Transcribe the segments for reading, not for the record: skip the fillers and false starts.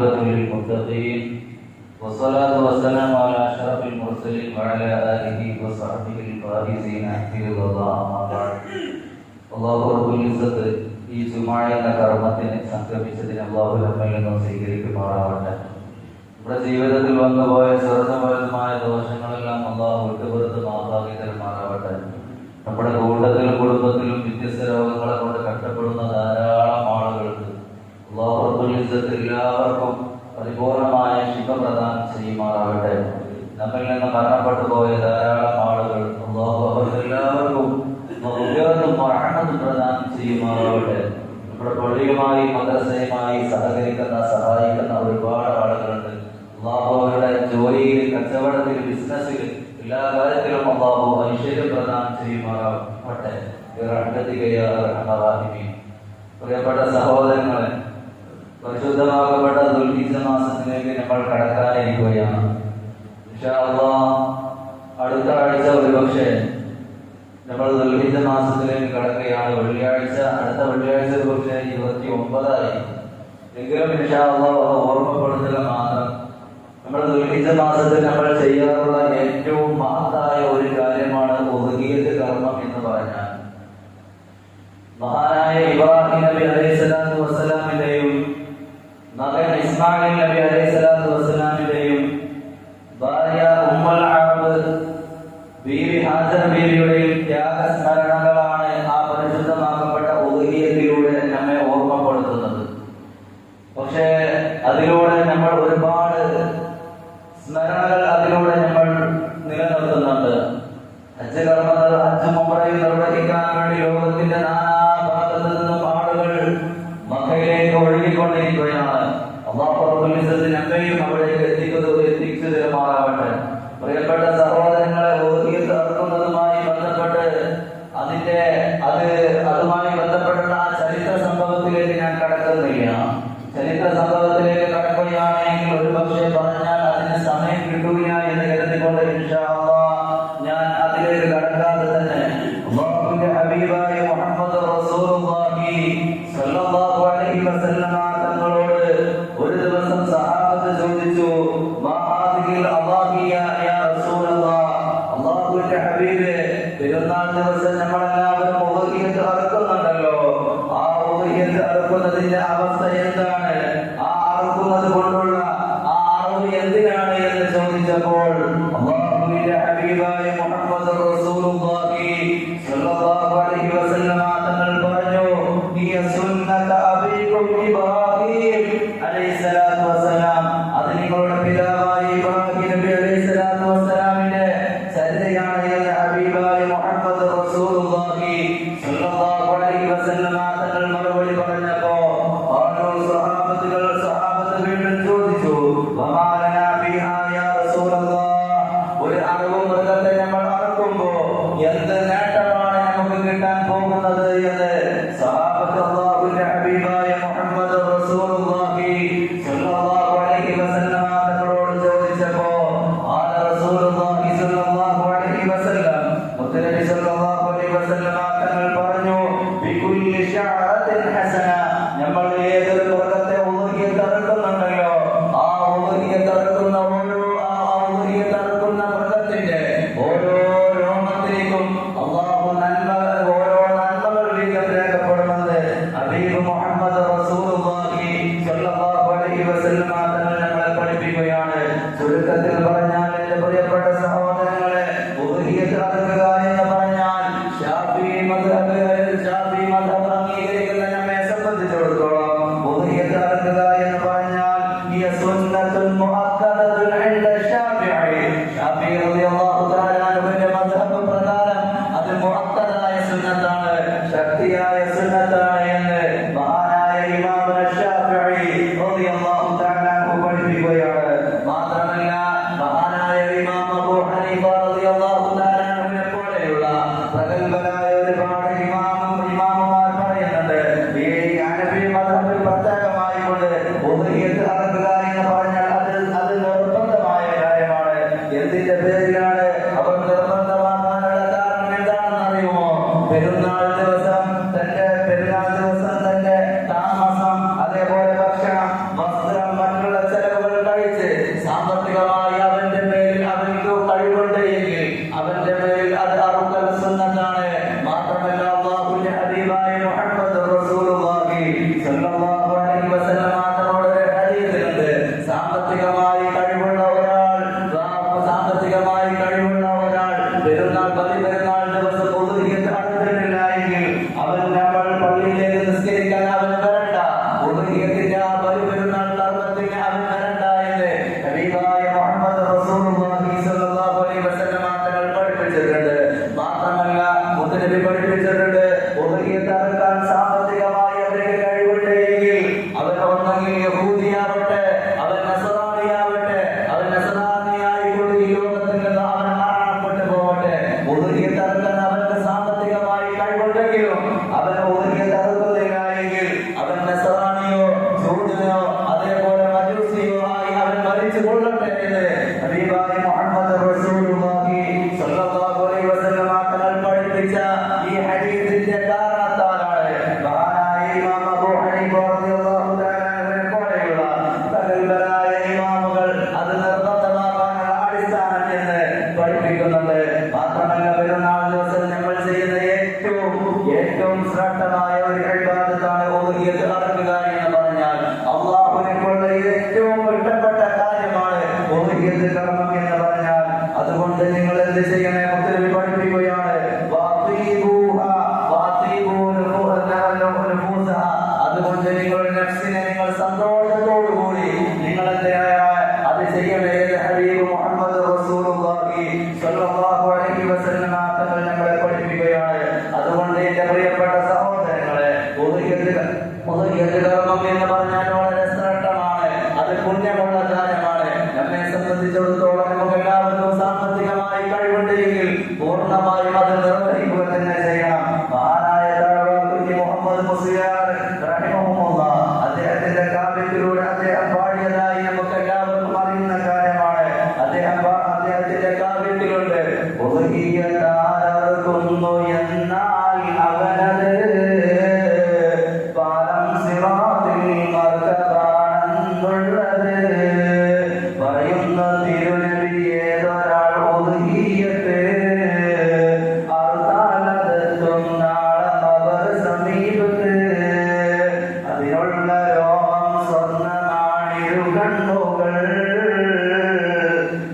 والعاقبة للمتقين والصلاة والسلام على أشرف المرسلين وعلى آله وصحبه الفائزين برضا الله. أما بعد. അല്ലാഹു റബ്ബുൽ ഇസ്സത്ത് ഈ ജുമുഅ എന്ന കർമ്മത്തിന് സംഗമിച്ചതിന് അല്ലാഹു നമ്മിൽ നിന്നും സ്വീകരിക്കുമാറാവട്ടെ. നമ്മുടെ ജീവിതത്തിൽ വന്നുപോയ ചെറുതുമായ ദോഷങ്ങളെല്ലാം അല്ലാഹു വിട്ടുപുറത്ത് മാപ്പാക്കി തരുമാറാവട്ടെ. നമ്മുടെ കൂട്ടത്തിലും കുടുംബത്തിലും വ്യത്യസ്ത രോഗങ്ങളെ കൊണ്ട് കഷ്ടപ്പെടുന്ന ധാരാളം ആളുകൾക്ക് അല്ലാഹു റബ്ബുൽ ഇസ്സത്ത് എല്ലാവർക്കും പരിപൂർണമായ ശിഫ പ്രദാനം ചെയ്യുമാറാവട്ടെ. നമ്മിൽ നിന്ന് മരണപ്പെട്ടു പോയ ധാരാളം ആളുകൾ അല്ലാഹു അവർക്കെല്ലാവർക്കും പ്രദാനം ചെയ്യുമാറാവട്ടെ. നമ്മുടെ പള്ളിയുമായി മദ്രസയുമായി സഹായിക്കുന്ന ഒരുപാട് ആളുകളുണ്ട്. അല്ലാഹു അവരുടെ ജോലിയിൽ, കച്ചവടത്തിൽ, ബിസിനസ്സിൽ, എല്ലാ കാര്യത്തിലും അല്ലാഹു ഐശ്വര്യം പ്രദാനം ചെയ്യുമാറാവട്ടെ. പ്രിയപ്പെട്ട സഹോദരങ്ങളെ, പരിശുദ്ധമാക്കപ്പെട്ട ദുൽഹിജ്ജ മാസത്തിലേക്ക് നമ്മൾ കടക്കാനിരിക്കുകയാണ്. ഇൻഷാ അല്ലാഹ് അടുത്ത ആഴ്ച ഒരുപക്ഷെ നമ്മൾ ദുൽഹിജ്ജ മാസത്തിലേക്ക് കടക്കുകയാണ്. അടുത്ത വെള്ളിയാഴ്ച ഒരുപക്ഷെ 29 എങ്കിലും ഇൻഷാ അല്ലാഹ് ഓർമ്മപ്പെടുത്തുക മാത്രം. നമ്മൾ ദുൽഹിജ്ജ മാസത്തിൽ നമ്മൾ ചെയ്യാറുള്ള ഏറ്റവും മഹത്തായ ഒരു കാര്യമാണ് ഉദ്ഹിയ്യത്ത് കർമ്മം എന്ന് പറഞ്ഞാൽ. മഹാനായ ഇബ്രാഹിം നബി അലൈഹിസ്സലാത്തു വസ്സലാമിന്റെയും മകൻ ഇസ്മായിൽ നബി അലൈഹിസ്സലാത്തു വസ്സലാമിന്റെയും ഭാര്യ ഉമ്മുൽ അബ്ദ് ബീവി ഹാജർ ബീവിയുടെയും ത്യാഗസ്മരണകളാണ് ആ പരിശുദ്ധമാക്കപ്പെട്ട ഉദ്ഹിയ്യത്തിലൂടെ നമ്മെ ഓർമ്മപ്പെടുത്തുന്നത്. പക്ഷേ അതിലൂടെ നമ്മൾ ഒരുപാട് സ്മരണകൾ അതിലൂടെ നമ്മൾ നിലനിർത്തുന്നുണ്ട്. ഹജ്ജ് കർമ്മങ്ങൾ, ഹജ്ജും ഉംറയും നിർവഹിക്കാൻ വേണ്ടി ലോകത്തിന്റെ നാനാഭാഗത്തു നിന്നും ആളുകൾ മക്കയിലേക്ക് ഒഴുകിക്കൊണ്ടിരിക്കുകയാണ്. അല്ലാഹു റബ്ബുൽ ഇസ്സത്ത് നമ്മെയും അവിടേക്ക് എത്തിച്ചു തരുമാറാവട്ടെ. പ്രിയപ്പെട്ട സഹോദരങ്ങളെ, ഉദ്ഹിയ്യത്ത് അറുക്കുന്നതുമായി ബന്ധപ്പെട്ട് അതുമായി ബന്ധപ്പെട്ടുള്ള ആ ചരിത്ര സംഭവത്തിലേക്ക് ഞാൻ കടക്കുന്നില്ല. ചരിത്ര സംഭവത്തിലേക്ക് കടക്കുകയാണെങ്കിൽ ഒരുപക്ഷെ പറഞ്ഞാൽ അതിന് സമയം കിട്ടൂല എന്ന് കരുതിക്കൊണ്ട് ഇൻഷാ അല്ലാഹ് ഞാൻ അതിലേക്ക് കടക്കാതെ തന്നെ അല്ലാഹുവിന്റെ ഹബീബായ മുഹമ്മദ് റസൂലുള്ളാഹി സ്വല്ലല്ലാഹു അലൈഹി വസല്ലമ തങ്ങളോട് ഒരു ദിവസം സഹാബത്ത് ചോദിച്ചു, മാ ഹാദിഹിൽ അദാഹിയ യാ റസൂലല്ലാഹ്. അല്ലാഹുവിന്റെ ഹബീബേ, പെരുന്നാൾ ദിവസം നമ്മളെല്ലാവരും ഉദ്ഹിയ്യത്ത് അറുക്കുന്നുണ്ടല്ലോ, ആ ഉദ്ഹിയ്യത്ത് അറുക്കുന്നതിന്റെ അവസ്ഥ എന്താണ്? ആ അറുക്കുന്നത് കൊണ്ടുള്ള ആ അറിവ് എന്തിനാണ് എന്ന് ചോദിച്ചപ്പോൾ അല്ലാഹുവിന്റെ ഹബീബായ മുഹമ്മദ് റസൂലുള്ളാഹി സ്വല്ലല്ലാഹു അലൈഹി വസല്ലമ തങ്ങൾ പറഞ്ഞു, ഹിയ സുന്നത അബീകും ഇബ്രാഹിം അലൈഹിസ്സലാത്തു വസ്സലാം. അത് നിങ്ങളുടെ പിതാവായ ഇബ്രാഹിം നബി അലൈഹിസ്സലാത്തു വസ്സലാമിന്റെ ചര്യയാണ് എന്ന് ഹബീബായ മുഹമ്മദ് റസൂലുള്ളാഹി സ്വല്ലല്ലാഹു അലൈഹി വസല്ലമ തങ്ങൾ മറുപടി പറഞ്ഞപ്പോ സഹാബത്ത് വീണ്ടും ചോദിച്ചു, വമാ ലനാ ഫീഹാ യാ റസൂലല്ലാഹ്. ഒരു അറിവ് മൃഗത്തെ നമ്മൾ അറുക്കുമ്പോ എന്ത് നേട്ടമാണ് നമുക്ക് കിട്ടാൻ പോകുന്നത് എന്ന് സഹാബത്ത് അല്ലാഹുവിന്റെ ഹബീബായ മുഹമ്മദ് റസൂലുള്ളാഹി സ്വല്ലല്ലാഹു അലൈഹി വസല്ലമ തങ്ങളോട് ചോദിച്ചപ്പോ റസൂലുള്ളാഹി സ്വല്ലല്ലാഹു അലൈഹി വസല്ലം മുത്തനബി സ്വല്ലല്ലാഹു അലൈഹി വസല്ലമ തങ്ങൾ പറഞ്ഞു, ബികുല്ലി ശഅറത്തിൻ ഹസന. നമ്മൾ ഏതൊരു മൃഗത്തെ ഉദ്ഹിയ്യത്ത് അറുക്കുന്നുണ്ടല്ലോ, ആ ഉദ്ഹിയ്യത്ത് അറുക്കുന്ന മൃഗത്തിന്റെ ഓരോ രോമത്തിലേക്കും അല്ലാഹു ഓരോ നന്മകൾ വീതം രേഖപ്പെടുന്നത് ഹബീബ് മുഹമ്മദ് റസൂലുള്ളാഹി സ്വല്ലല്ലാഹു അലൈഹി വസല്ലമ തങ്ങൾ നമ്മളെ പഠിപ്പിക്കുകയാണ്. ചുരുക്കത്തിൽ പറഞ്ഞാൽ എന്റെ പ്രിയപ്പെട്ട സഹോദരങ്ങളെ, ഉദ്ഹിയ്യത്ത് അറുക്കുക എന്ന് പറഞ്ഞാൽ ശാഫിഈ മദ്ഹബ് അംഗീകരിക്കുന്ന നമ്മെ സംബന്ധിച്ചിടത്തോളം ഉദ്ഹിയ്യത്ത് അറുക്കുക എന്ന് പറഞ്ഞാൽ ഹിയ സുന്നത്തുൻ മുഅക്കദത്തുൻ ഇൻദ ശാഫിഈ. ശാഫിഈ റളിയല്ലാഹു തആല അൻഹുവിന്റെ മദ്ഹബ് പ്രകാരം അത് മുഅക്കദായ സുന്നത്താണ്, ശക്തിയായ സുന്നത്താണ് എന്ന് മഹാനായ ഇമാം ശാഫിഈ റളിയല്ലാഹു തആല അൻഹു പഠിപ്പിക്കുകയാണ്. മാത്രമല്ല പുണ്യമുള്ള കാര്യമാണ്. നമ്മെ സംബന്ധിച്ചിടത്തോളം നമുക്ക് എല്ലാവർക്കും സാമ്പത്തികമായി കഴിവുണ്ടെങ്കിൽ പൂർണ്ണമായും അത് നിർവഹിക്കുക തന്നെ ചെയ്യണം. മഹാനായ കുഞ്ഞി മുഹമ്മദ് മുസ്ലിയാർ റഹിമഹുല്ലാഹ് അദ്ദേഹത്തിന്റെ കാവ്യത്തിലൂടെ അദ്ദേഹം പാടിയതായി നമുക്ക് എല്ലാവർക്കും അറിയുന്ന കാര്യമാണ്. അദ്ദേഹത്തിന്റെ കാവ്യത്തിലുണ്ട്, ഒതുങ്ങിയതാരർക്കുന്നു എന്നാൽ അവനത് പാലം സിറാത്തിൽ മർക്കബാണെന്നുള്ളത്. പറയുന്ന തിരുനബി ഏതൊരാൾ ഒതുങ്ങിയിട്ട് അർത്താലതെത്തും നാളെ അവർ സമീപത്ത്. അതിനുള്ള രോമം സ്വർണ്ണമാണിരു കണ്ണുകൾ,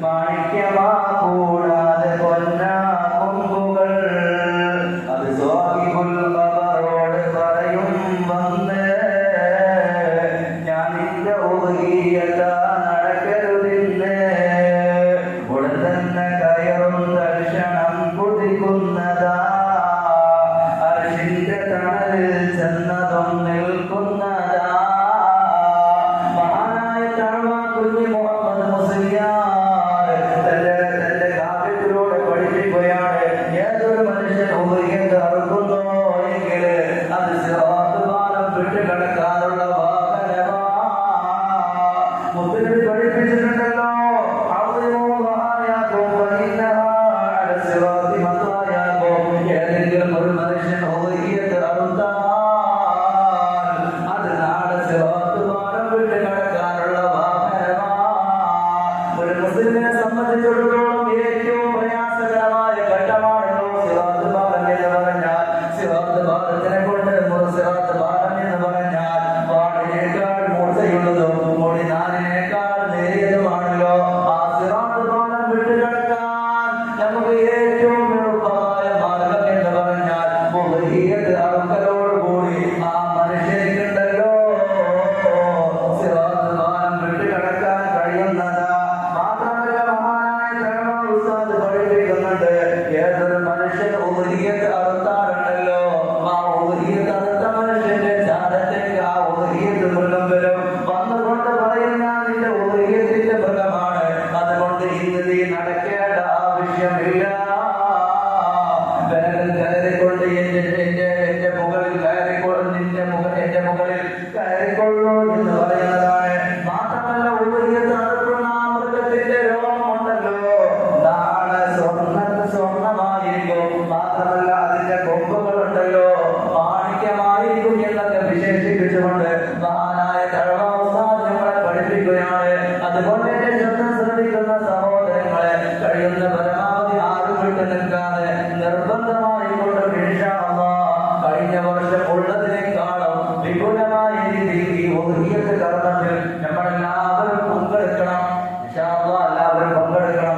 മാണിക്യമാ കൂടാതെ പൊന്നാ കൊമ്പുകൾ. അത് സ്വാഹിബുൽ ഖബറോട് പറയും വന്ന്, ഞാൻ നിന്റെ ഒതുങ്ങിയല്ല നടക്കരുതിന്ന്. ഉടൻ തന്നെ കയറും ദർശനം കുതിക്കുന്നതാ, അർശിന്റെ തണലിൽ ചെന്നതും നിൽക്കുന്നതാ. മഹാനായ തഴവ കുഞ്ഞി മുഹമ്മദ് മുസ്ലിയാർ തന്റെ കാവ്യത്തിലൂടെ പഠിപ്പിക്കുകയാണ്, ഏതൊരു മനുഷ്യൻ ഉപയോഗിച്ച് അറുക്കുന്നോ എങ്കിൽ അത് സിറാത്ത് പാലം വിട്ടുകിടക്കാനുള്ള വാഹനമാ. മുസ്ലിം പഠിപ്പിച്ചിട്ടുണ്ടല്ലോ, ഏതെങ്കിലും ഒരു മനുഷ്യൻ ഉപയോഗിച്ച് അറുത്താൽ അത് നാളെ സിറാത്ത് പാലം വിട്ടുകിടക്കാനുള്ള വാഹനമാ. ഒരു മുസ്ലിമിനെ സംബന്ധിച്ചിടത്തോളം ഏറ്റവും പ്രയാസകരമായ ഘട്ടമാണല്ലോ സിറാത്ത് പാലം എന്ന് പറഞ്ഞാൽ. സിറാത്ത് പാലത്തിനെ കൊണ്ട് സിറാത്ത് പാലം എന്ന് പറഞ്ഞാൽ വാളിനേക്കാൾ മൂർച്ചയുള്ളതും നാലിനേക്കാൾ നേരിയതുമാണല്ലോ. ആ സിറാത്ത് പാലം വിട്ടുകിടക്കാൻ നമുക്ക് ഏറ്റവും എളുപ്പമായ മാർഗം എന്ന് പറഞ്ഞാൽ അറുക്കലോടുകൂടി ആ മനുഷ്യർക്കുണ്ടല്ലോ സിറാത്ത് പാലം വിട്ടുകിടക്കാൻ കഴിയുന്നതാ. മാത്രമല്ല മഹാനായ തഴവ ഉസ്താദ് പഠിപ്പിക്കുന്നുണ്ട്, ഏതൊരു മനുഷ്യൻ ഉദഹിയത്ത് അറുത്താറുണ്ടല്ലോ, ആ ഉദഹിയത്ത് അറുത്ത മനുഷ്യന്റെ ചാരത്തേക്ക് ആ ഉദഹിയത്ത് മൃഗം വരും. വന്നുകൊണ്ട് പറയും, ഞാൻ നിന്റെ ഉദഹിയത്തിന്റെ മൃഗമാണ്, അതുകൊണ്ട് ഇന്ന് നീ നടക്കേണ്ട ആവശ്യമില്ല. വേഗം കയറിക്കൊണ്ട് എന്റെ മുകളിൽ കയറിക്കൊണ്ട് എന്റെ മുകളിൽ കയറിക്കൊള്ളൂ എന്ന് പറയുന്നതാണ്. മാത്രമല്ല ഉദഹിയത്ത് അറുക്കുന്ന ആ മൃഗത്തിന്റെ രോമമുണ്ടല്ലോ നാളെ സ്വർണ്ണമായിരിക്കും. മാത്രമല്ല അതിന്റെ കൊമ്പുകളുണ്ടല്ലോ മാണിക്യമായിരിക്കും എന്നൊക്കെ വിശേഷിപ്പിച്ചുകൊണ്ട് മഹാനായ തഴവ ഉസ്താദ് നമ്മളെ പഠിപ്പിക്കുകയാണ്. അതുകൊണ്ട് എന്റെ ശബ്ദം ശ്രദ്ധിക്കുന്ന സഹോദരങ്ങളെ, കഴിയുന്ന പരമാവധി ആരും വിട്ടു നിൽക്കാതെ നിർബന്ധമായി കൊണ്ട് ഇൻഷാ അല്ലാഹ് കഴിഞ്ഞ വർഷം ഉള്ളതിനേക്കാളും വിപുലമായ രീതിയിൽ ഈ ഉദഹിയത്ത് കർമ്മത്തിൽ നമ്മളെല്ലാവരും പങ്കെടുക്കണം. ഇൻഷാ അല്ലാഹ് എല്ലാവരും പങ്കെടുക്കണം.